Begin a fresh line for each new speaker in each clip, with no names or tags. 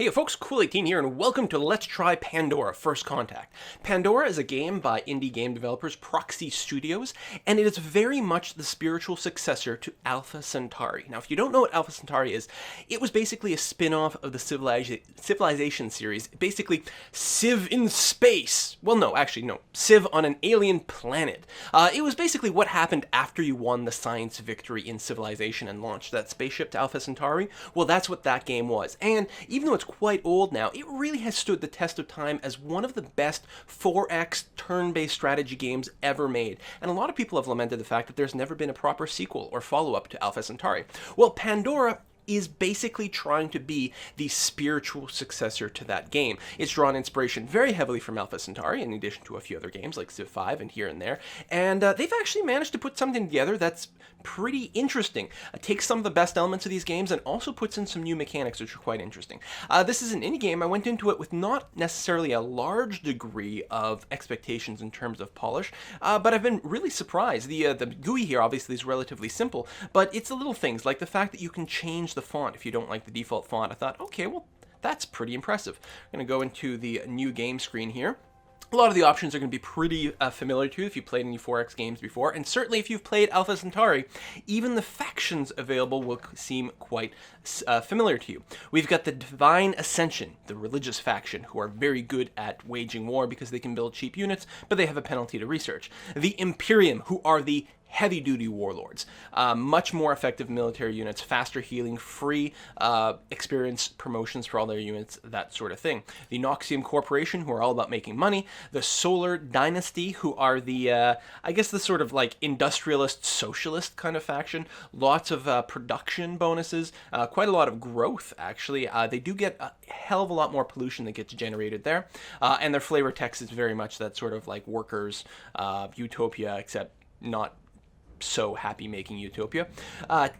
Hey folks, Quill18 here, and welcome to Let's Try Pandora First Contact. Pandora is a game by indie game developers Proxy Studios, and it is very much the spiritual successor to Alpha Centauri. Now, if you don't know what Alpha Centauri is, it was basically a spin-off of the Civilization series, basically Civ in space. Well, no, actually, no, Civ on an alien planet. It was basically what happened after you won the science victory in Civilization and launched that spaceship to Alpha Centauri. Well, that's what that game was, and even though it's quite old now, it really has stood the test of time as one of the best 4X turn-based strategy games ever made. And a lot of people have lamented the fact that there's never been a proper sequel or follow-up to Alpha Centauri. Well, Pandora is basically trying to be the spiritual successor to that game. It's drawn inspiration very heavily from Alpha Centauri, in addition to a few other games like Civ 5 and here and there, and they've actually managed to put something together that's pretty interesting. It takes some of the best elements of these games and also puts in some new mechanics which are quite interesting. This is an indie game. I went into it with not necessarily a large degree of expectations in terms of polish, but I've been really surprised. The GUI here obviously is relatively simple, but it's the little things like the fact that you can change the font if you don't like the default font. I thought, okay, well, that's pretty impressive. I'm going to go into the new game screen here. A lot of the options are going to be pretty familiar to you if you've played any 4X games before, and certainly if you've played Alpha Centauri, even the factions available will seem quite familiar to you. We've got the Divine Ascension, the religious faction, who are very good at waging war because they can build cheap units, but they have a penalty to research. The Imperium, who are the heavy-duty warlords, much more effective military units, faster healing, free experience promotions for all their units, that sort of thing. The Noxium Corporation, who are all about making money. The Solar Dynasty, who are the, I guess the sort of like industrialist, socialist kind of faction. Lots of production bonuses, quite a lot of growth, actually. They do get a hell of a lot more pollution that gets generated there. And their flavor text is very much that sort of like workers' utopia, except not so happy making utopia.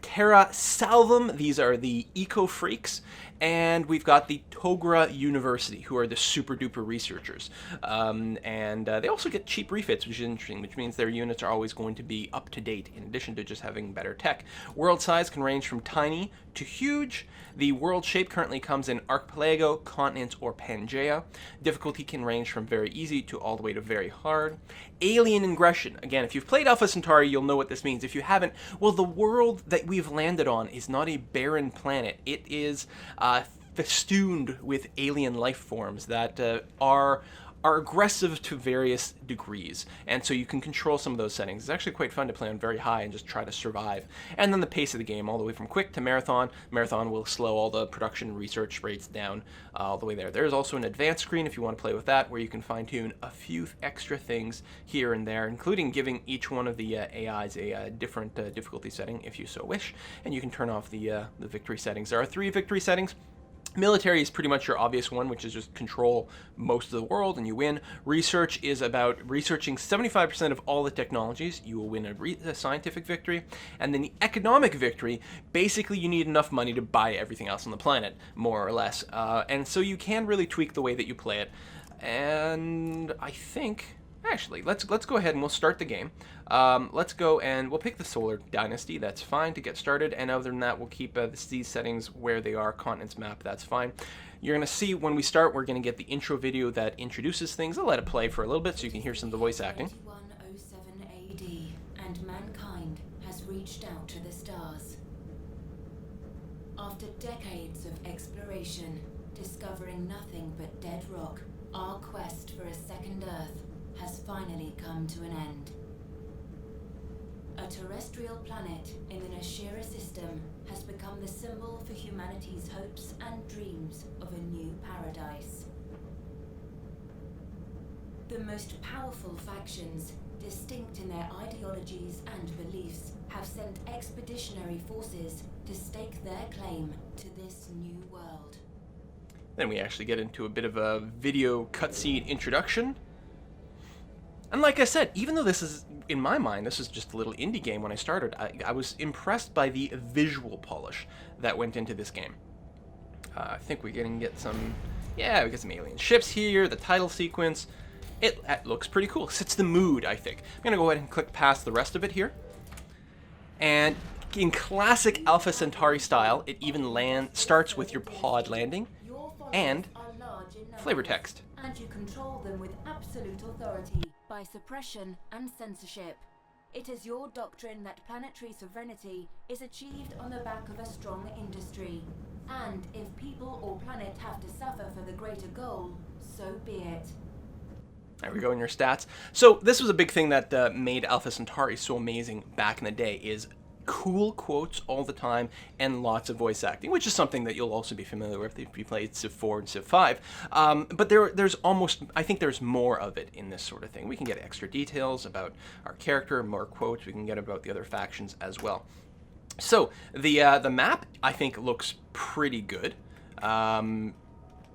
Terra Salvum, these are the eco-freaks, and we've got the Togra University, who are the super duper researchers. And they also get cheap refits, which is interesting, which means their units are always going to be up to date, in addition to just having better tech. World size can range from tiny to huge. The world shape currently comes in Archipelago, Continent, or Pangea. Difficulty can range from very easy to all the way to very hard. Alien ingression. Again, if you've played Alpha Centauri, you'll know what this means. If you haven't, well, the world that we've landed on is not a barren planet. It is festooned with alien life forms that are aggressive to various degrees, and so you can control some of those settings. It's actually quite fun to play on very high and just try to survive. And then the pace of the game, all the way from quick to marathon. Marathon will slow all the production and research rates down all the way there. There's also an advanced screen if you want to play with that, where you can fine-tune a few extra things here and there, including giving each one of the AIs a different difficulty setting if you so wish, and you can turn off the victory settings. There are 3 victory settings. Military is pretty much your obvious one, which is just control most of the world and you win. Research is about researching 75% of all the technologies. You will win a scientific victory. And then the economic victory, basically you need enough money to buy everything else on the planet, more or less. And so you can really tweak the way that you play it. And I think, actually, let's go ahead and we'll start the game. Let's go and we'll pick the Solar Dynasty. That's fine to get started. And other than that, we'll keep these settings where they are. Continents map, that's fine. You're going to see when we start, we're going to get the intro video that introduces things. I'll let it play for a little bit so you can hear some of the voice acting.
2107 AD, and mankind has reached out to the stars. After decades of exploration, discovering nothing but dead rock, our quest for a second Earth has finally come to an end. A terrestrial planet in the Nashira system has become the symbol for humanity's hopes and dreams of a new paradise. The most powerful factions, distinct in their ideologies and beliefs, have sent expeditionary forces to stake their claim to this new world.
Then we actually get into a bit of a video cutscene introduction. And like I said, even though this is, in my mind, this is just a little indie game when I started, I was impressed by the visual polish that went into this game. I think we're going to get some, yeah, we get some alien ships here, the title sequence. It looks pretty cool. Sets the mood, I think. I'm going to go ahead and click past the rest of it here. And in classic Alpha Centauri style, it even starts with your pod landing. and
are large in
flavor
numbers,
text.
and you control them with absolute authority by suppression and censorship. It is your doctrine that planetary sovereignty is achieved on the back of a strong industry. And if people or planet have to suffer for the greater goal, so be it.
There we go in your stats. So this was a big thing that made Alpha Centauri so amazing back in the day, is cool quotes all the time and lots of voice acting, which is something that you'll also be familiar with if you played Civ 4 and Civ 5. But there's almost, I think there's more of it in this sort of thing. We can get extra details about our character, more quotes, we can get about the other factions as well. So the map, I think, looks pretty good.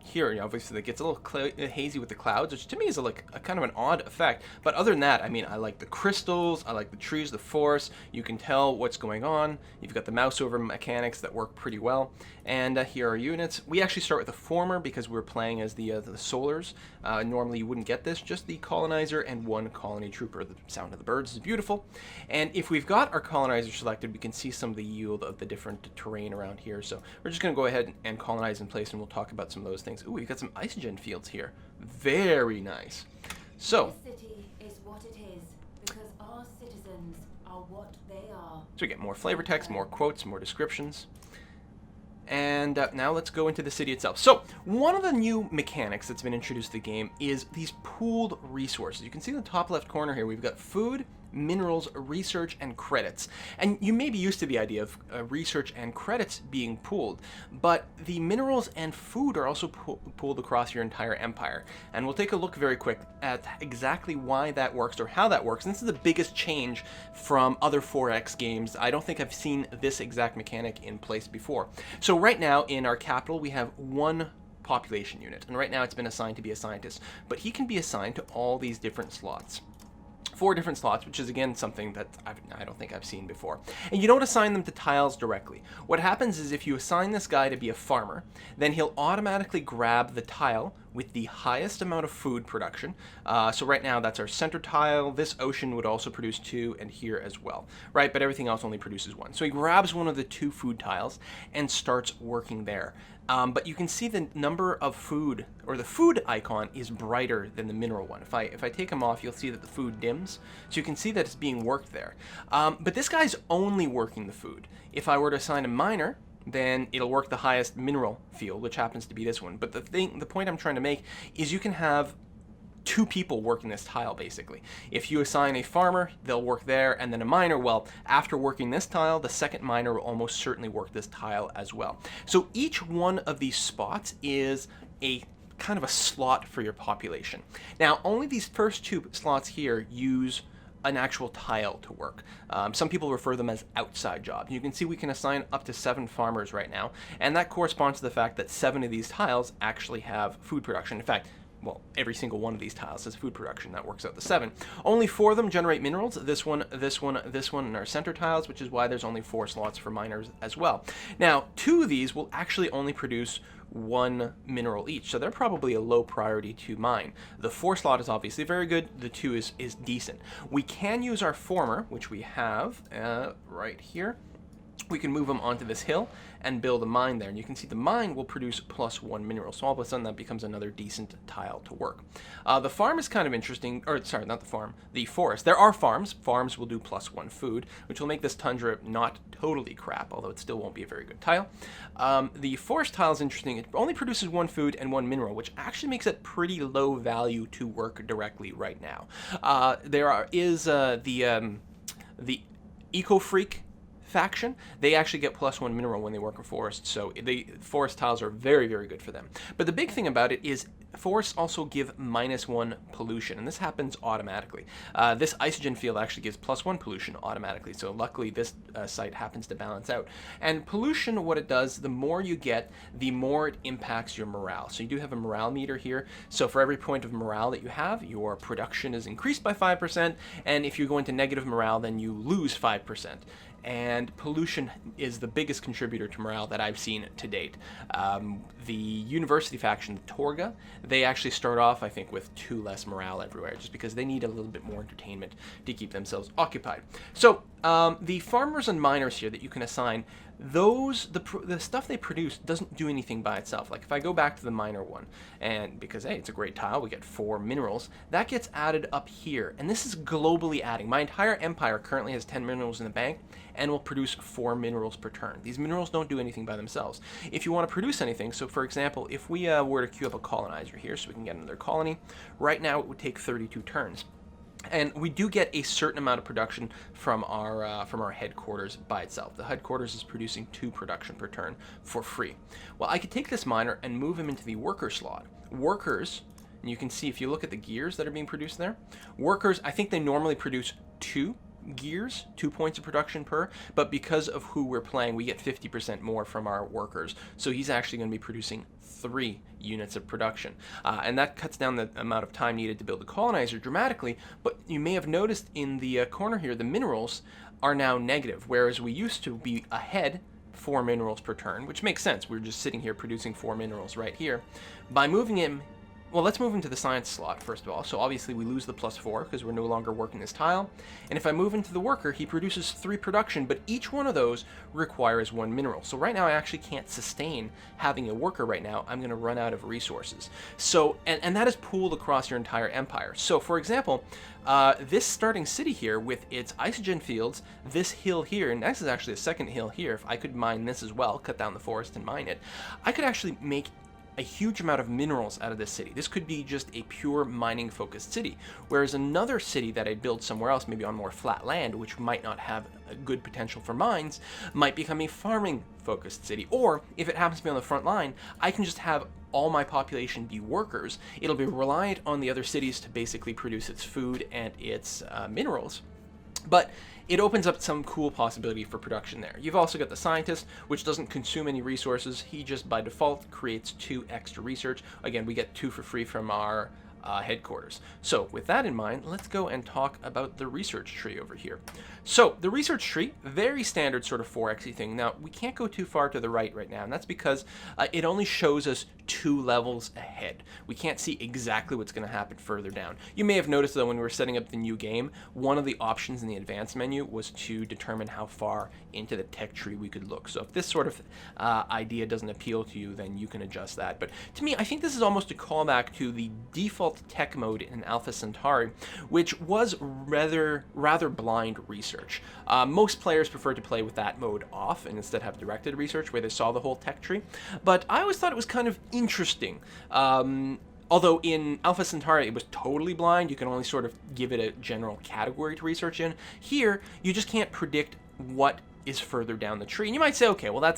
Here, obviously, it gets a little hazy with the clouds, which to me is a kind of an odd effect. But other than that, I mean, I like the crystals, I like the trees, the forest. You can tell what's going on. You've got the mouse over mechanics that work pretty well. And here are units. We actually start with the former because we're playing as the solars. Normally, you wouldn't get this, just the colonizer and one colony trooper. The sound of the birds is beautiful. And if we've got our colonizer selected, we can see some of the yield of the different terrain around here. So we're just going to go ahead and colonize in place, and we'll talk about some of those things. Ooh, we've got some isogen fields here. Very nice. So
This city is what it is because our citizens are what they are.
we get more flavor text, more quotes, more descriptions. And now let's go into the city itself. So one of the new mechanics that's been introduced to the game is these pooled resources. You can see in the top left corner here, we've got food, minerals, research, and credits. And you may be used to the idea of research and credits being pooled, but the minerals and food are also pooled across your entire empire. And we'll take a look very quick at exactly why that works or how that works. And this is the biggest change from other 4X games. I don't think I've seen this exact mechanic in place before. So right now in our capital, we have one population unit, and right now it's been assigned to be a scientist, but he can be assigned to all these different slots. 4 different slots, which is again something that I don't think I've seen before. And you don't assign them to tiles directly. What happens is if you assign this guy to be a farmer, then he'll automatically grab the tile with the highest amount of food production. So right now that's our center tile. This ocean would also produce 2, and here as well, right? But everything else only produces 1. So he grabs one of the 2 food tiles and starts working there. But you can see the number of food, or the food icon, is brighter than the mineral one. If I take them off, you'll see that the food dims. So you can see that it's being worked there. But this guy's only working the food. If I were to assign a miner, then it'll work the highest mineral field, which happens to be this one. But the point I'm trying to make is you can have 2 people working this tile, basically. If you assign a farmer, they'll work there, and then a miner, well, after working this tile, the second miner will almost certainly work this tile as well. So each one of these spots is a kind of a slot for your population. Now, only these first 2 slots here use an actual tile to work. Some people refer them as outside jobs. You can see we can assign up to 7 farmers right now, and that corresponds to the fact that 7 of these tiles actually have food production. In fact, well, every single one of these tiles has food production. That works out to 7. Only 4 of them generate minerals. This one, this one, this one, and our center tiles, which is why there's only 4 slots for miners as well. Now, 2 of these will actually only produce 1 mineral each, so they're probably a low priority to mine. The 4 slot is obviously very good. The 2 is decent. We can use our former, which we have right here. We can move them onto this hill and build a mine there. And you can see the mine will produce +1 mineral. So all of a sudden that becomes another decent tile to work. The farm is kind of interesting, or sorry, not the farm, the forest. There are farms. Farms will do +1 food, which will make this tundra not totally crap, although it still won't be a very good tile. The forest tile is interesting. It only produces 1 food and 1 mineral, which actually makes it pretty low value to work directly right now. Is the Eco Freak faction. They actually get +1 mineral when they work in forest, so the forest tiles are very, very good for them. But the big thing about it is forests also give -1 pollution, and this happens automatically. This isogen field actually gives +1 pollution automatically, so luckily this site happens to balance out. And pollution, what it does, the more you get, the more it impacts your morale. So you do have a morale meter here, so for every point of morale that you have, your production is increased by 5%, and if you go into negative morale, then you lose 5%. And pollution is the biggest contributor to morale that I've seen to date. The university faction, the Torga, they actually start off, I think, with 2 less morale everywhere, just because they need a little bit more entertainment to keep themselves occupied. So the farmers and miners here that you can assign, the stuff they produce doesn't do anything by itself. Like if I go back to the miner one, and because hey, it's a great tile, we get 4 minerals, that gets added up here, and this is globally adding. My entire empire currently has 10 minerals in the bank and will produce 4 minerals per turn. These minerals don't do anything by themselves. If you want to produce anything, so for example, if we were to queue up a colonizer here so we can get another colony, right now it would take 32 turns. And we do get a certain amount of production from our headquarters by itself. The headquarters is producing 2 production per turn for free. Well, I could take this miner and move him into the worker slot. Workers, and you can see if you look at the gears that are being produced there, workers, I think they normally produce 2 gears, 2 points of production per, but because of who we're playing, we get 50% more from our workers. So he's actually going to be producing 3 units of production. And that cuts down the amount of time needed to build a colonizer dramatically, but you may have noticed in the corner here, the minerals are now negative, whereas we used to be ahead 4 minerals per turn, which makes sense. We're just sitting here producing 4 minerals right here. By moving him, well, let's move into the science slot first of all. So obviously we lose the +4 because we're no longer working this tile. And if I move into the worker, he produces 3 production, but each one of those requires 1 mineral. So right now I actually can't sustain having a worker right now. I'm going to run out of resources. So, and that is pooled across your entire empire. So for example, this starting city here with its isogen fields, this hill here, and this is actually a second hill here. If I could mine this as well, cut down the forest and mine it, I could actually make a huge amount of minerals out of this city. This could be just a pure mining focused city, whereas another city that I'd build somewhere else, maybe on more flat land, which might not have a good potential for mines, might become a farming focused city. Or if it happens to be on the front line, I can just have all my population be workers. It'll be reliant on the other cities to basically produce its food and its minerals. But it opens up some cool possibility for production there. You've also got the scientist, which doesn't consume any resources. He just by default creates 2 extra research. Again, we get 2 for free from our headquarters. So with that in mind, let's go and talk about the research tree over here. So the research tree, very standard sort of 4xy thing. Now we can't go too far to the right now, and that's because it only shows us 2 levels ahead. We can't see exactly what's going to happen further down. You may have noticed though when we were setting up the new game, one of the options in the advanced menu was to determine how far into the tech tree we could look. So if this sort of idea doesn't appeal to you, then you can adjust that. But to me, I think this is almost a callback to the default tech mode in Alpha Centauri, which was rather blind research. Most players prefer to play with that mode off and instead have directed research where they saw the whole tech tree. But I always thought it was kind of interesting. Although in Alpha Centauri it was totally blind, you can only sort of give it a general category to research in. Here, you just can't predict what is further down the tree. And you might say, okay, well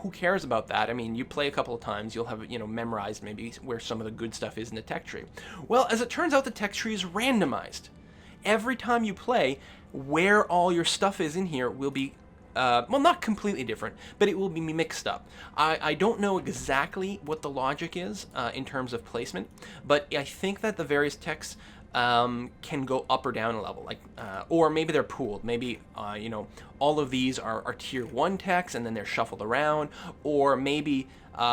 who cares about that? I mean, you play a couple of times, you'll have, memorized maybe where some of the good stuff is in the tech tree. Well, as it turns out, the tech tree is randomized. Every time you play, where all your stuff is in here will be, well, not completely different, but it will be mixed up. I don't know exactly what the logic is in terms of placement, but I think that the various techs can go up or down a level, like, or maybe they're pooled. Maybe, all of these are tier 1 techs and then they're shuffled around, or maybe,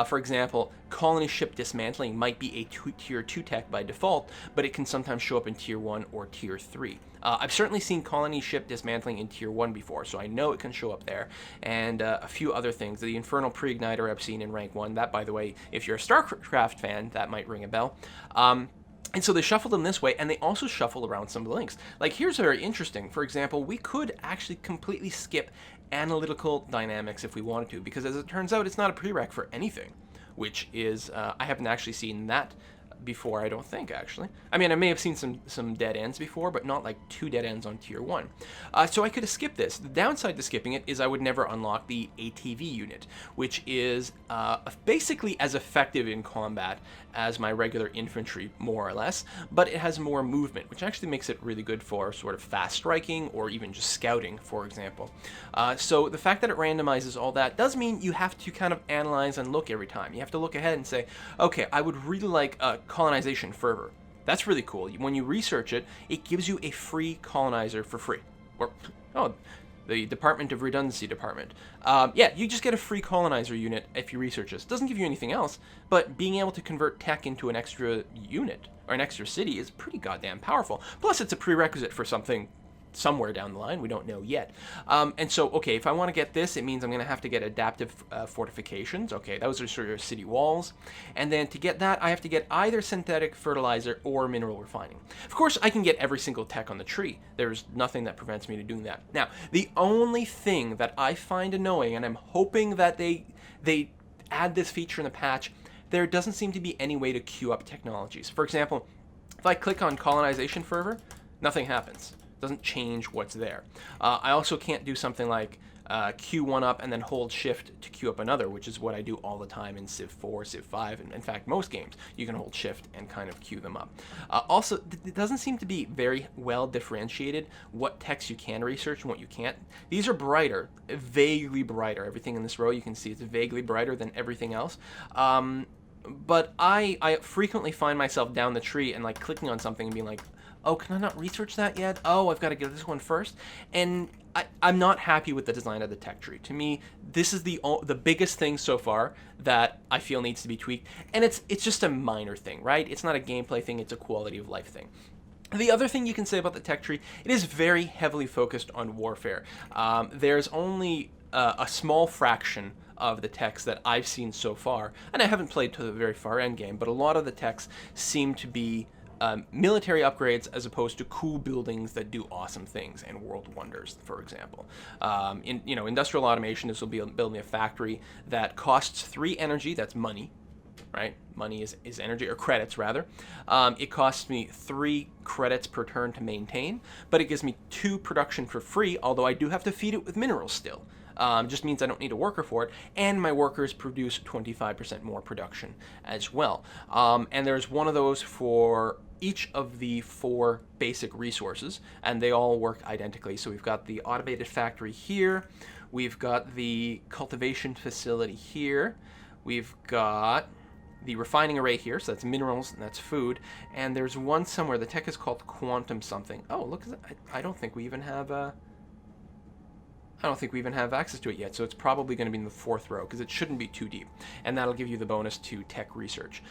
for example, colony ship dismantling might be a tier 2 tech by default, but it can sometimes show up in tier 1 or tier 3. I've certainly seen colony ship dismantling in tier 1 before, so I know it can show up there, and a few other things. The infernal pre-igniter I've seen in rank 1, that, by the way, if you're a StarCraft fan, that might ring a bell. And so they shuffle them this way, and they also shuffle around some of the links. Like, here's very interesting. For example, we could actually completely skip analytical dynamics if we wanted to, because as it turns out, it's not a prereq for anything, which is, I haven't actually seen that before, I don't think, actually. I mean, I may have seen some dead ends before, but not like 2 dead ends on tier 1. So I could have skipped this. The downside to skipping it is I would never unlock the ATV unit, which is basically as effective in combat as my regular infantry, more or less, but it has more movement, which actually makes it really good for sort of fast striking or even just scouting, for example. So the fact that it randomizes all that does mean you have to kind of analyze and look every time. You have to look ahead and say, okay, I would really like colonization fervor. That's really cool. When you research it, it gives you a free colonizer for free. Or, the Department of Redundancy Department. Yeah, you just get a free colonizer unit if you research this. It doesn't give you anything else, but being able to convert tech into an extra unit or an extra city is pretty goddamn powerful. Plus, it's a prerequisite for something somewhere down the line. We don't know yet. And so, okay, if I want to get this, it means I'm going to have to get adaptive fortifications. Okay, those are sort of city walls. And then to get that, I have to get either synthetic fertilizer or mineral refining. Of course, I can get every single tech on the tree. There's nothing that prevents me to doing that. Now, the only thing that I find annoying, and I'm hoping that they add this feature in the patch, there doesn't seem to be any way to queue up technologies. For example, if I click on colonization fervor, nothing happens. It doesn't change what's there. I also can't do something like queue one up and then hold shift to queue up another, which is what I do all the time in Civ 4, Civ 5, and in fact most games you can hold shift and kind of queue them up. Also, it doesn't seem to be very well differentiated what text you can research and what you can't. These are brighter, vaguely brighter. Everything in this row you can see it's vaguely brighter than everything else. But I frequently find myself down the tree and like clicking on something and being like, oh, can I not research that yet? Oh, I've got to get this one first. And I'm not happy with the design of the tech tree. To me, this is the biggest thing so far that I feel needs to be tweaked. And it's just a minor thing, right? It's not a gameplay thing, it's a quality of life thing. The other thing you can say about the tech tree, it is very heavily focused on warfare. There's only a small fraction of the techs that I've seen so far, and I haven't played to the very far end game, but a lot of the techs seem to be military upgrades as opposed to cool buildings that do awesome things and world wonders, for example. In industrial automation, this will be building a factory that costs 3 energy, that's money, right? Money is energy, or credits rather. It costs me 3 credits per turn to maintain, but it gives me 2 production for free, although I do have to feed it with minerals still. Just means I don't need a worker for it, and my workers produce 25% more production as well. And there's one of those for each of the 4 basic resources, and they all work identically. So we've got the automated factory here, we've got the cultivation facility here, we've got the refining array here, so that's minerals and that's food, and there's one somewhere, the tech is called quantum something. Oh, look, I don't think we even have access to it yet, so it's probably going to be in the 4th row, because it shouldn't be too deep, and that'll give you the bonus to tech research.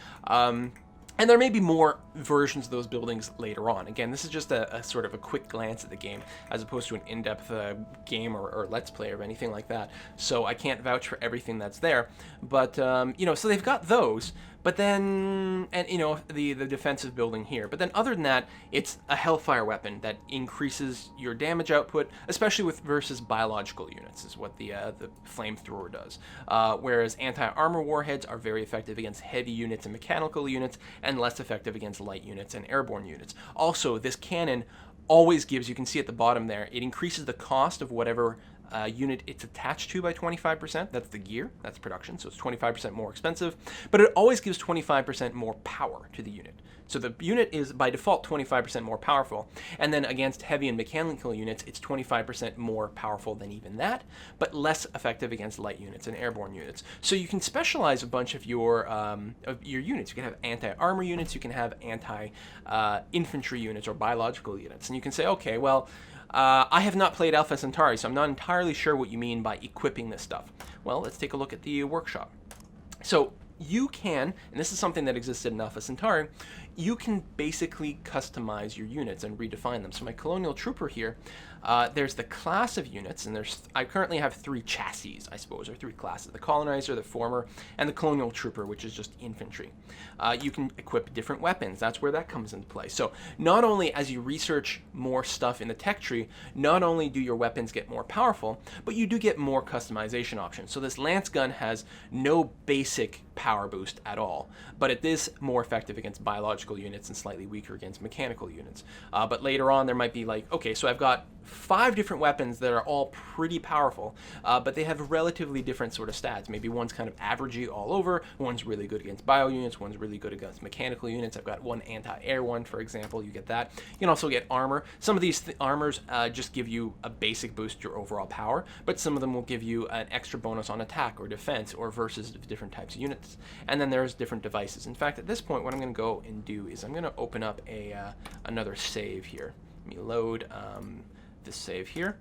And there may be more versions of those buildings later on. Again, this is just a sort of a quick glance at the game, as opposed to an in-depth game or let's play or anything like that. So I can't vouch for everything that's there. But, so they've got those. But then, and the defensive building here. But then other than that, it's a Hellfire weapon that increases your damage output, especially versus biological units, is what the flamethrower does. Whereas anti-armor warheads are very effective against heavy units and mechanical units, and less effective against light units and airborne units. Also, this cannon always gives, you can see at the bottom there, it increases the cost of whatever unit it's attached to by 25%. That's the gear, that's production, so it's 25% more expensive, but it always gives 25% more power to the unit. So the unit is by default 25% more powerful, and then against heavy and mechanical units, it's 25% more powerful than even that, but less effective against light units and airborne units. So you can specialize a bunch of your units. You can have anti-armor units, you can have anti-infantry units or biological units, and you can say, okay, well, I have not played Alpha Centauri, so I'm not entirely sure what you mean by equipping this stuff. Well, let's take a look at the workshop. So you can, and this is something that existed in Alpha Centauri, you can basically customize your units and redefine them. So my Colonial Trooper here, there's the class of units, and I currently have 3 chassis, I suppose, or 3 classes. The Colonizer, the Former, and the Colonial Trooper, which is just infantry. You can equip different weapons. That's where that comes into play. So not only as you research more stuff in the tech tree, not only do your weapons get more powerful, but you do get more customization options. So this lance gun has no basic power boost at all, but it is more effective against biological units and slightly weaker against mechanical units. But later on there might be like, okay, so I've got 5 different weapons that are all pretty powerful, but they have relatively different sort of stats. Maybe one's kind of averagey all over, one's really good against bio units, one's really good against mechanical units. I've got one anti-air one, for example, you get that. You can also get armor. Some of these armors just give you a basic boost to your overall power, but some of them will give you an extra bonus on attack or defense or versus different types of units. And then there's different devices. In fact, at this point, what I'm going to go and do is I'm going to open up another save here. Let me load this save here.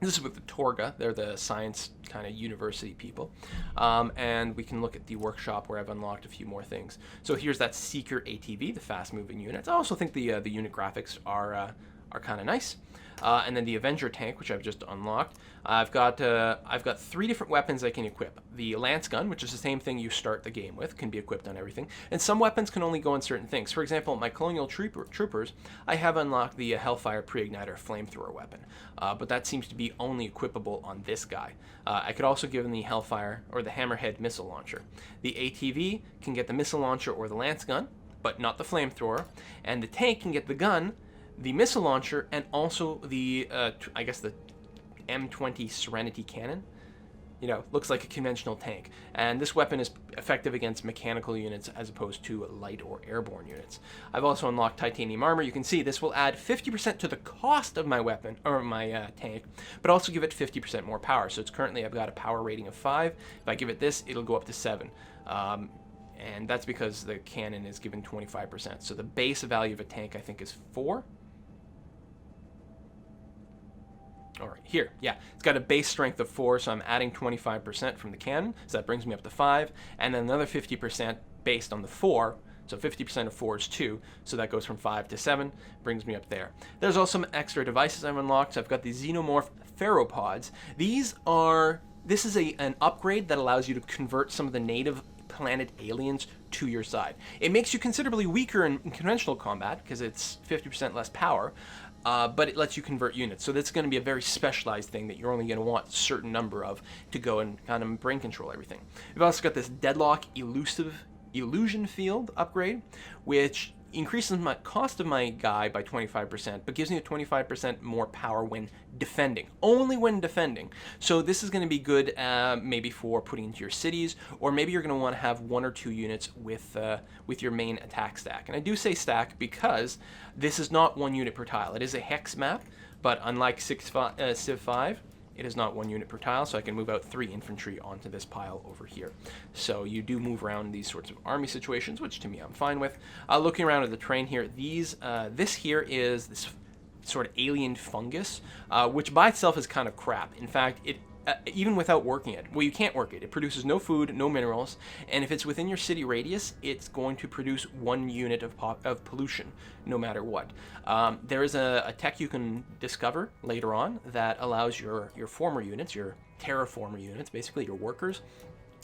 This is with the Torga. They're the science kind of university people. And we can look at the workshop where I've unlocked a few more things. So here's that Seeker ATV, the fast-moving units. I also think the unit graphics are kind of nice. and then the Avenger tank, which I've just unlocked. I've got 3 different weapons I can equip. The lance gun, which is the same thing you start the game with, can be equipped on everything, and some weapons can only go on certain things. For example, my Colonial Troopers, I have unlocked the Hellfire Pre-Igniter flamethrower weapon, but that seems to be only equipable on this guy. I could also give him the Hellfire or the Hammerhead missile launcher. The ATV can get the missile launcher or the lance gun, but not the flamethrower, and the tank can get the gun, the missile launcher, and also the I guess the M20 Serenity cannon. You know, looks like a conventional tank. And this weapon is effective against mechanical units as opposed to light or airborne units. I've also unlocked titanium armor. You can see this will add 50% to the cost of my weapon, or my tank, but also give it 50% more power. So it's currently, I've got a power rating of 5. If I give it this, it'll go up to 7. And that's because the cannon is given 25%. So the base value of a tank, I think, is 4. All right, here, yeah, it's got a base strength of 4, so I'm adding 25% from the cannon, so that brings me up to 5, and then another 50% based on the 4, so 50% of 4 is 2, so that goes from 5 to 7, brings me up there. There's also some extra devices I've unlocked, so I've got the Xenomorph Theropods. This is an upgrade that allows you to convert some of the native planet aliens to your side. It makes you considerably weaker in conventional combat, because it's 50% less power, but it lets you convert units. So that's going to be a very specialized thing that you're only going to want a certain number of to go and kind of brain control everything. We've also got this Deadlock Illusion Field upgrade, which increases my cost of my guy by 25%, but gives me a 25% more power when defending. Only when defending. So this is going to be good maybe for putting into your cities, or maybe you're going to want to have 1 or 2 units with your main attack stack. And I do say stack because this is not 1 unit per tile. It is a hex map, but unlike Civ 5, it is not 1 unit per tile, so I can move out 3 infantry onto this pile over here. So you do move around these sorts of army situations, which to me I'm fine with. Looking around at the terrain here, this here is this sort of alien fungus, which by itself is kind of crap. In fact, it even without working it, well, you can't work it. It produces no food, no minerals, and if it's within your city radius, it's going to produce 1 unit of pollution, no matter what. There is a tech you can discover later on that allows your former units, your terraformer units, basically your workers,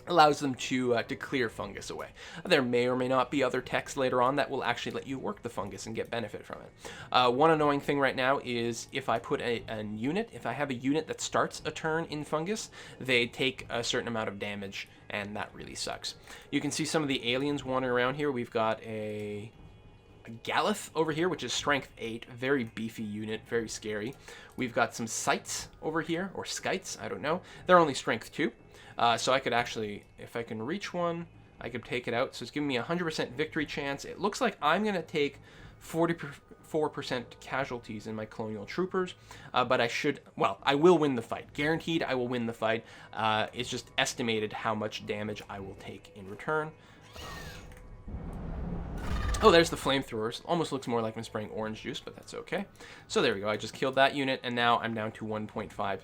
allows them to clear fungus away. There may or may not be other techs later on that will actually let you work the fungus and get benefit from it. One annoying thing right now is if I put if I have a unit that starts a turn in fungus, they take a certain amount of damage, and that really sucks. You can see some of the aliens wandering around here. We've got a Galleth over here, which is strength 8, very beefy unit, very scary. We've got some Sites over here, or Skites, I don't know. They're only strength 2. So I could actually, if I can reach one, I could take it out. So it's giving me a 100% victory chance. It looks like I'm going to take 44% casualties in my Colonial Troopers, but I will win the fight. Guaranteed I will win the fight. It's just estimated how much damage I will take in return. Oh, there's the flamethrowers. Almost looks more like I'm spraying orange juice, but that's okay. So there we go. I just killed that unit, and now I'm down to 1.5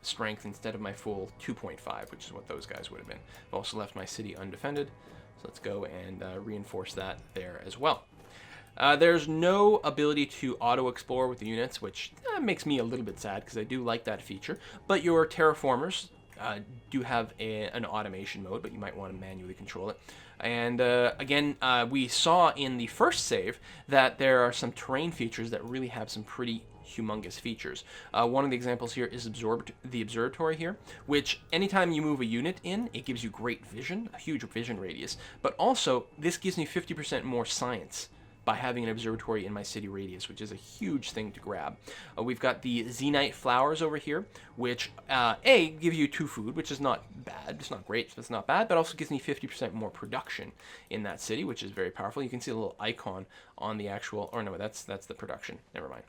strength instead of my full 2.5, which is what those guys would have been. I've also left my city undefended, so let's go and reinforce that there as well. There's no ability to auto-explore with the units, which makes me a little bit sad because I do like that feature, but your terraformers do have an automation mode, but you might want to manually control it. And again, we saw in the first save that there are some terrain features that really have some pretty humongous features. One of the examples here is the observatory here, which anytime you move a unit in, it gives you great vision, a huge vision radius, but also this gives me 50% more science by having an observatory in my city radius, which is a huge thing to grab. We've got the Xenite flowers over here, which give you 2 food, which is not bad. It's not great, but it's not bad, but also gives me 50% more production in that city, which is very powerful. You can see a little icon on the actual, or no, that's the production. Never mind.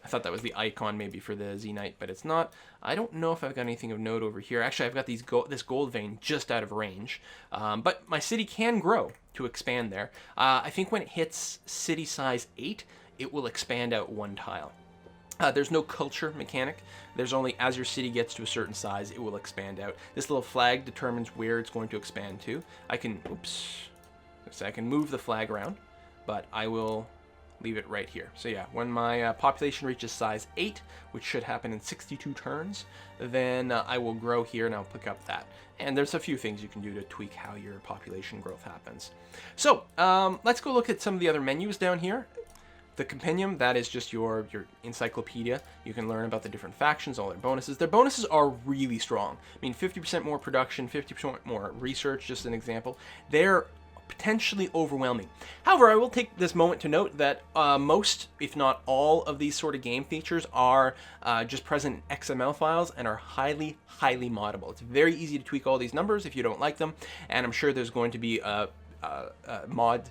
I thought that was the icon maybe for the Xenite, but it's not. I don't know if I've got anything of note over here. Actually, I've got this gold vein just out of range, but my city can grow to expand there. I think when it hits city size 8, it will expand out 1 tile. There's no culture mechanic. There's only as your city gets to a certain size, it will expand out. This little flag determines where it's going to expand to. I can move the flag around, but I will leave it right here. So yeah, when my population reaches size 8, which should happen in 62 turns, then I will grow here and I'll pick up that. And there's a few things you can do to tweak how your population growth happens. So let's go look at some of the other menus down here. The compendium, that is just your encyclopedia. You can learn about the different factions, all their bonuses. Their bonuses are really strong. I mean, 50% more production, 50% more research, just an example. They're potentially overwhelming. However, I will take this moment to note that most, if not all, of these sort of game features are just present in XML files and are highly moddable. It's very easy to tweak all these numbers if you don't like them, and I'm sure there's going to be a mod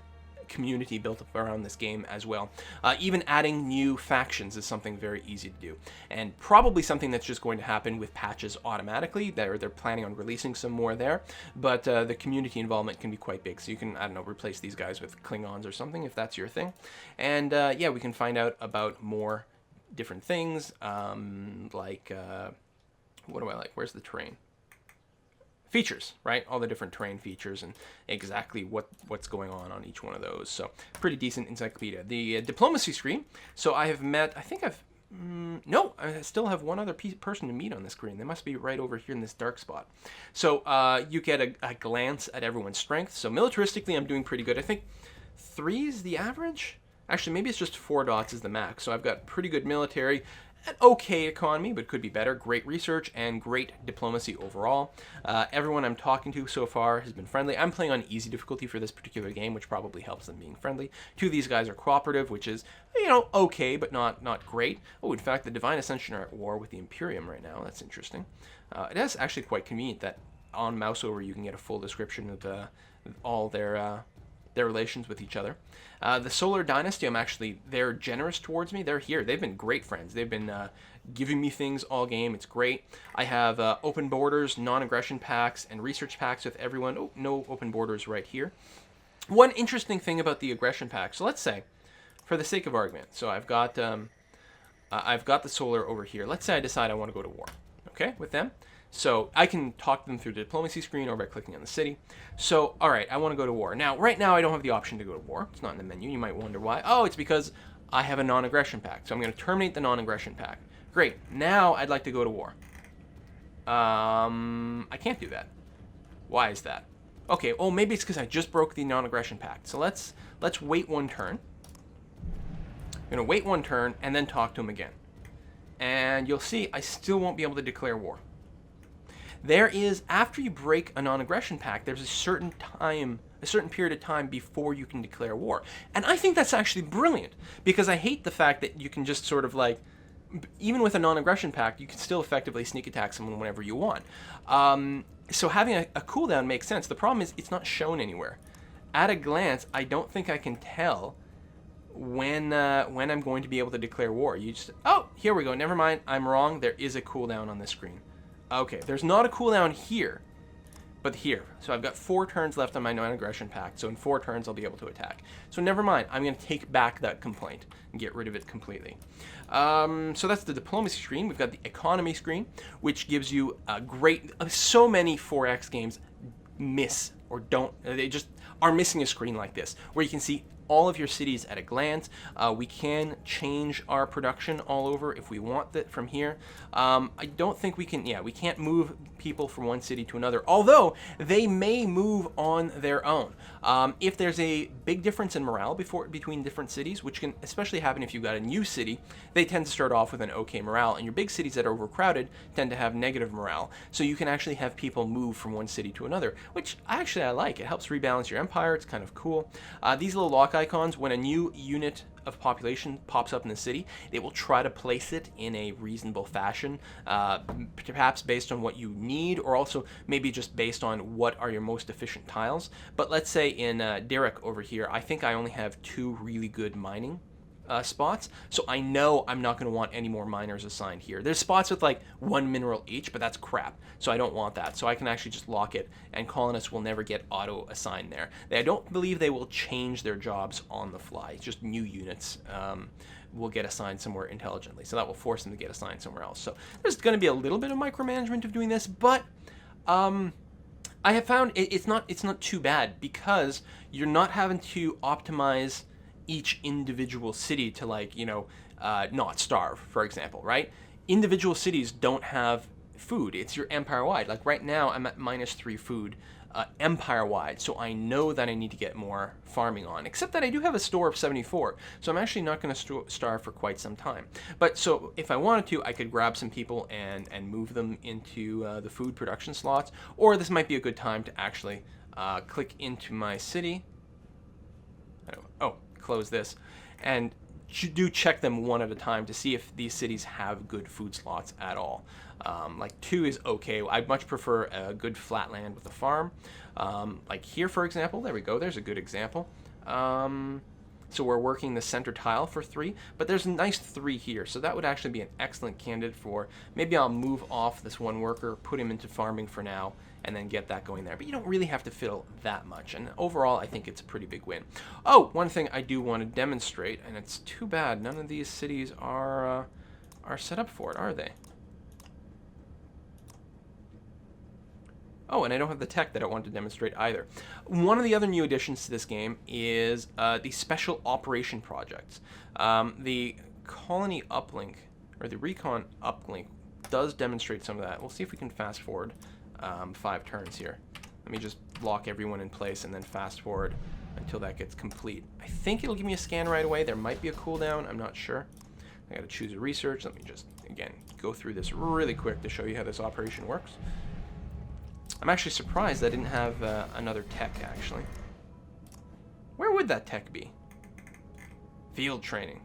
community built up around this game as well. Even adding new factions is something very easy to do, and probably something that's just going to happen with patches automatically. They're planning on releasing some more there, but the community involvement can be quite big, so you can, I don't know, replace these guys with Klingons or something if that's your thing. And yeah, we can find out about more different things, like what do I like? Where's the terrain? Features, right? All the different terrain features and exactly what's going on each one of those. So pretty decent encyclopedia. The diplomacy screen. So I have met, I think I've, no, I still have one other person to meet on the screen. They must be right over here in this dark spot. So you get a glance at everyone's strength. So militaristically, I'm doing pretty good. I think 3 is the average. Actually, maybe it's just 4 dots is the max. So I've got pretty good military. An okay economy, but could be better. Great research and great diplomacy overall. Everyone I'm talking to so far has been friendly. I'm playing on easy difficulty for this particular game, which probably helps them being friendly. 2 of these guys are cooperative, which is, you know, okay, but not great. Oh, in fact, the Divine Ascension are at war with the Imperium right now. That's interesting. It is actually quite convenient that on mouse over you can get a full description of all their relations with each other. The Solar Dynasty, they're generous towards me. They're here. They've been great friends. They've been giving me things all game. It's great. I have open borders, non-aggression packs, and research packs with everyone. Oh, no open borders right here. One interesting thing about the aggression pack. So let's say, for the sake of argument, so I've got the Solar over here. Let's say I decide I want to go to war, okay, with them. So I can talk to them through the diplomacy screen or by clicking on the city. So, all right, I want to go to war. Now, right now, I don't have the option to go to war. It's not in the menu. You might wonder why. Oh, it's because I have a non-aggression pact. So I'm going to terminate the non-aggression pact. Great. Now I'd like to go to war. I can't do that. Why is that? Okay, oh, maybe it's because I just broke the non-aggression pact. So let's wait 1 turn. I'm going to wait 1 turn and then talk to him again. And you'll see I still won't be able to declare war. There is, after you break a non-aggression pact, there's a certain period of time before you can declare war. And I think that's actually brilliant, because I hate the fact that you can just sort of like, even with a non-aggression pact, you can still effectively sneak attack someone whenever you want. So having a cooldown makes sense. The problem is it's not shown anywhere. At a glance, I don't think I can tell when I'm going to be able to declare war. You just, oh, here we go. Never mind, I'm wrong. There is a cooldown on this screen. Okay, there's not a cooldown here, but here. So I've got 4 turns left on my non-aggression pact, so in 4 turns I'll be able to attack. So never mind, I'm going to take back that complaint and get rid of it completely. So that's the diplomacy screen. We've got the economy screen, which gives you a great... So many 4X games miss or don't... They just are missing a screen like this, where you can see all of your cities at a glance. We can change our production all over if we want that from here. I don't think we can, we can't move people from one city to another, although they may move on their own. If there's a big difference in morale between different cities, which can especially happen if you've got a new city, they tend to start off with an okay morale, and your big cities that are overcrowded tend to have negative morale. So you can actually have people move from one city to another, which I like. It helps rebalance your empire. It's kind of cool. These little lock icons, when a new unit of population pops up in the city, they will try to place it in a reasonable fashion, perhaps based on what you need, or also maybe just based on what are your most efficient tiles. But let's say in Derek over here, I think I only have 2 really good mining spots, so I know I'm not going to want any more miners assigned here. There's spots with like 1 mineral each, but that's crap, so I don't want that. So I can actually just lock it, and colonists will never get auto assigned there. I don't believe they will change their jobs on the fly. It's just new units will get assigned somewhere intelligently, so that will force them to get assigned somewhere else. So there's going to be a little bit of micromanagement of doing this, but I have found it's not too bad, because you're not having to optimize each individual city to, like, not starve, for example, right? Individual cities don't have food. It's your empire-wide. Like right now, I'm at -3 food empire-wide, so I know that I need to get more farming on, except that I do have a store of 74, so I'm actually not going to starve for quite some time. But so if I wanted to, I could grab some people and move them into the food production slots, or this might be a good time to actually click into my city. Close this, and do check them one at a time to see if these cities have good food slots at all. Like 2 is okay. I'd much prefer a good flat land with a farm. Like here, for example, there we go. There's a good example. So we're working the center tile for 3, but there's a nice 3 here. So that would actually be an excellent candidate for, maybe I'll move off this one worker, put him into farming for now, and then get that going there. But you don't really have to fiddle that much. And overall, I think it's a pretty big win. Oh, one thing I do want to demonstrate, and it's too bad none of these cities are set up for it, are they? Oh, and I don't have the tech that I want to demonstrate either. One of the other new additions to this game is the special operation projects. The colony uplink, or the recon uplink, does demonstrate some of that. We'll see if we can fast forward 5 turns here. Let me just lock everyone in place and then fast forward until that gets complete. I think it'll give me a scan right away. There might be a cooldown. I'm not sure. I gotta choose a research. Let me just, again, go through this really quick to show you how this operation works. I'm actually surprised I didn't have another tech, actually. Where would that tech be? Field training.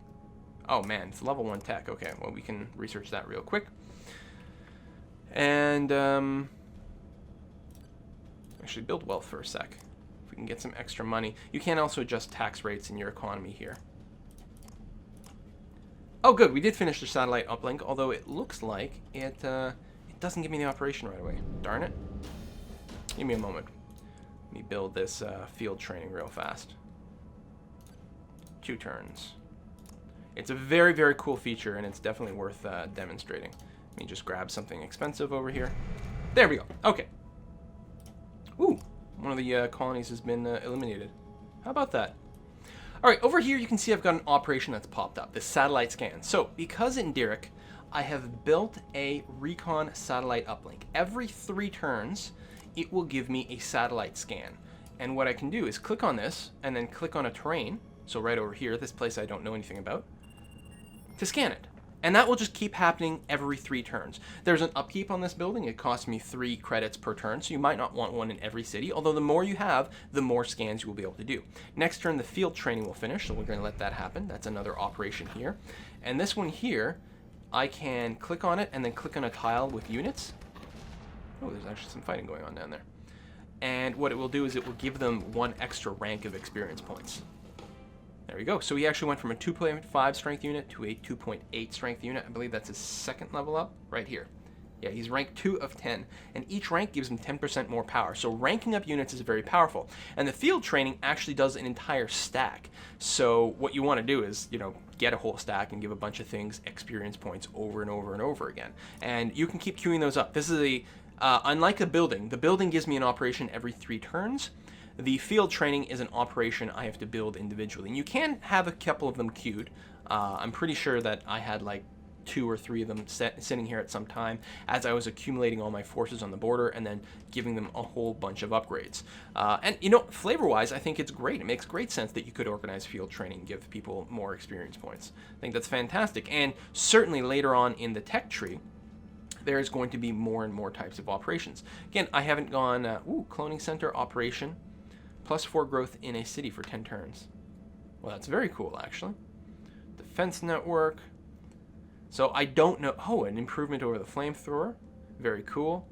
Oh man, it's level 1 tech. Okay, well, we can research that real quick. And actually build wealth for a sec. If we can get some extra money. You can also adjust tax rates in your economy here. Oh good, we did finish the satellite uplink, although it looks like it doesn't give me the operation right away. Darn it. Give me a moment. Let me build this field training real fast. 2 turns. It's a very, very cool feature, and it's definitely worth demonstrating. Let me just grab something expensive over here. There we go. Okay. Ooh, one of the colonies has been eliminated. How about that? All right, over here you can see I've got an operation that's popped up, the satellite scan. So because in Derek, I have built a recon satellite uplink. Every 3 turns, it will give me a satellite scan. And what I can do is click on this and then click on a terrain. So right over here, this place I don't know anything about, to scan it. And that will just keep happening every 3 turns. There's an upkeep on this building. It costs me 3 credits per turn, so you might not want one in every city, although the more you have, the more scans you will be able to do. Next turn, the field training will finish, so we're going to let that happen. That's another operation here. And this one here, I can click on it and then click on a tile with units. Oh, there's actually some fighting going on down there. And what it will do is it will give them 1 extra rank of experience points. There we go. So he actually went from a 2.5 strength unit to a 2.8 strength unit. I believe that's his 2nd level up right here. Yeah, he's rank 2 of 10, and each rank gives him 10% more power. So ranking up units is very powerful. And the field training actually does an entire stack. So what you want to do is, get a whole stack and give a bunch of things experience points over and over and over again. And you can keep queuing those up. This is unlike the building gives me an operation every 3 turns. The field training is an operation I have to build individually. And you can have a couple of them queued. I'm pretty sure that I had like 2 or 3 of them sitting here at some time as I was accumulating all my forces on the border and then giving them a whole bunch of upgrades. And flavor-wise, I think it's great. It makes great sense that you could organize field training, give people more experience points. I think that's fantastic. And certainly later on in the tech tree, there's going to be more and more types of operations. Again, I haven't gone, cloning center operation. +4 growth in a city for 10 turns. Well, that's very cool, actually. Defense network. So I don't know. Oh, an improvement over the flamethrower. Very cool.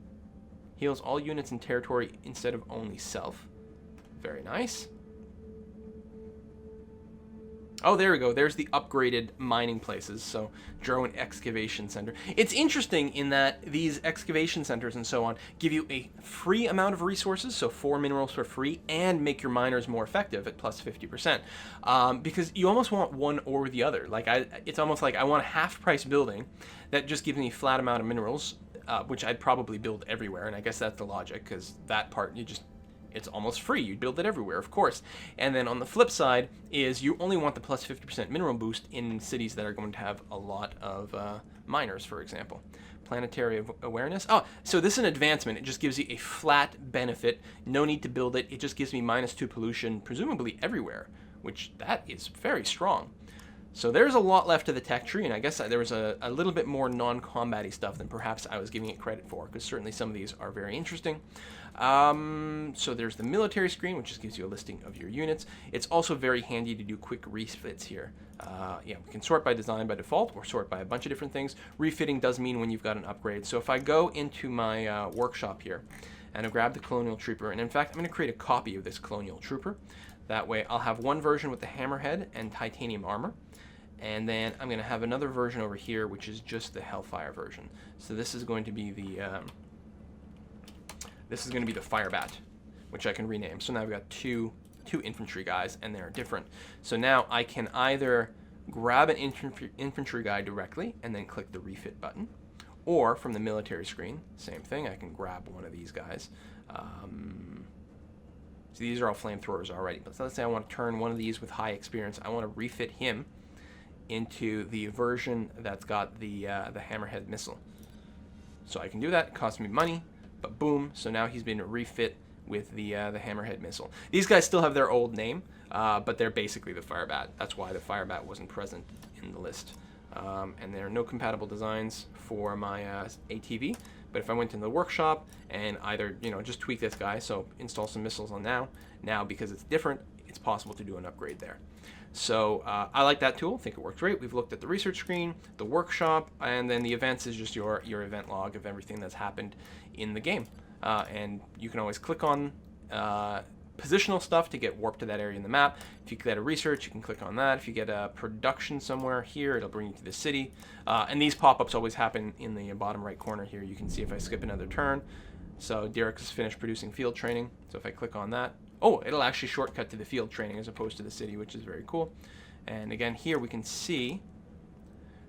Heals all units in territory instead of only self. Very nice. Oh, there we go. There's the upgraded mining places. So, drone excavation center. It's interesting in that these excavation centers and so on give you a free amount of resources, so 4 minerals for free, and make your miners more effective at +50%. Because you almost want one or the other. It's almost like I want a half-price building that just gives me a flat amount of minerals, which I'd probably build everywhere, and I guess that's the logic, because that part it's almost free. You build it everywhere, of course. And then on the flip side is you only want the plus 50% mineral boost in cities that are going to have a lot of miners, for example. Planetary awareness. Oh, so this is an advancement. It just gives you a flat benefit. No need to build it. It just gives me -2 pollution, presumably everywhere, which that is very strong. So there's a lot left to the tech tree, and I guess there was a little bit more non-combat-y stuff than perhaps I was giving it credit for, because certainly some of these are very interesting. So there's the military screen, which just gives you a listing of your units. It's also very handy to do quick refits here. Yeah, we can sort by design by default, or sort by a bunch of different things. Refitting does mean when you've got an upgrade. So if I go into my workshop here, and I grab the Colonial Trooper, and in fact, I'm going to create a copy of this Colonial Trooper. That way, I'll have one version with the hammerhead and titanium armor. And then I'm going to have another version over here, which is just the Hellfire version. So this is going to be the Firebat, which I can rename. So now I've got two infantry guys, and they're different. So now I can either grab an infantry guy directly and then click the refit button, or from the military screen, same thing. I can grab one of these guys. So these are all flamethrowers already. But let's say I want to turn one of these with high experience. I want to refit him into the version that's got the hammerhead missile. So I can do that. It costs me money, but boom. So now he's been refit with the hammerhead missile. These guys still have their old name, but they're basically the Firebat. That's why the Firebat wasn't present in the list. And there are no compatible designs for my ATV. But if I went into the workshop and either just tweak this guy, so install some missiles on now because it's different, it's possible to do an upgrade there. So I like that tool. I think it works great. We've looked at the research screen, the workshop, and then the events is just your event log of everything that's happened in the game. And you can always click on positional stuff to get warped to that area in the map. If you get a research, you can click on that. If you get a production somewhere here, it'll bring you to the city. And these pop-ups always happen in the bottom right corner here. You can see if I skip another turn. So Derek has finished producing field training. So if I click on that, oh, it'll actually shortcut to the field training as opposed to the city, which is very cool. And again, here we can see,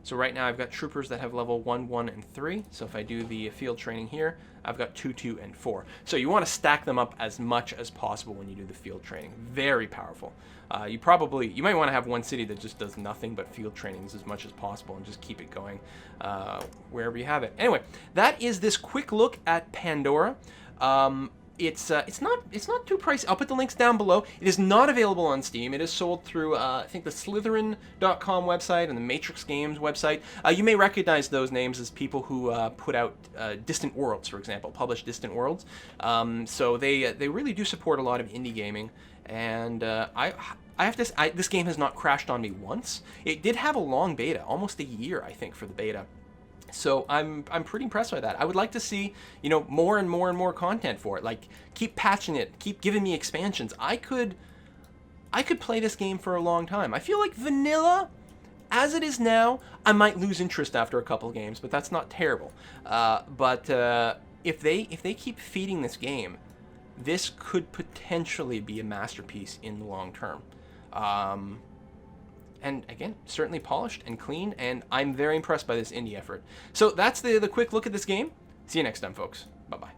so right now I've got troopers that have level 1, 1, and 3. So if I do the field training here, I've got 2, 2, and 4. So you want to stack them up as much as possible when you do the field training. Very powerful. You might want to have one city that just does nothing but field trainings as much as possible and just keep it going wherever you have it. Anyway, that is this quick look at Pandora. It's not too pricey. I'll put the links down below. It is not available on Steam. It is sold through I think the Slytherin.com website and the Matrix Games website. You may recognize those names as people who put out Distant Worlds, for example, publish Distant Worlds. So they really do support a lot of indie gaming. And this game has not crashed on me once. It did have a long beta, almost a year, I think, for the beta. So I'm pretty impressed by that. I would like to see, more and more and more content for it. Like, keep patching it, keep giving me expansions. I could play this game for a long time. I feel like vanilla, as it is now, I might lose interest after a couple of games, but that's not terrible. But if they keep feeding this game, this could potentially be a masterpiece in the long term. And again, certainly polished and clean, and I'm very impressed by this indie effort. So that's the quick look at this game. See you next time, folks. Bye-bye.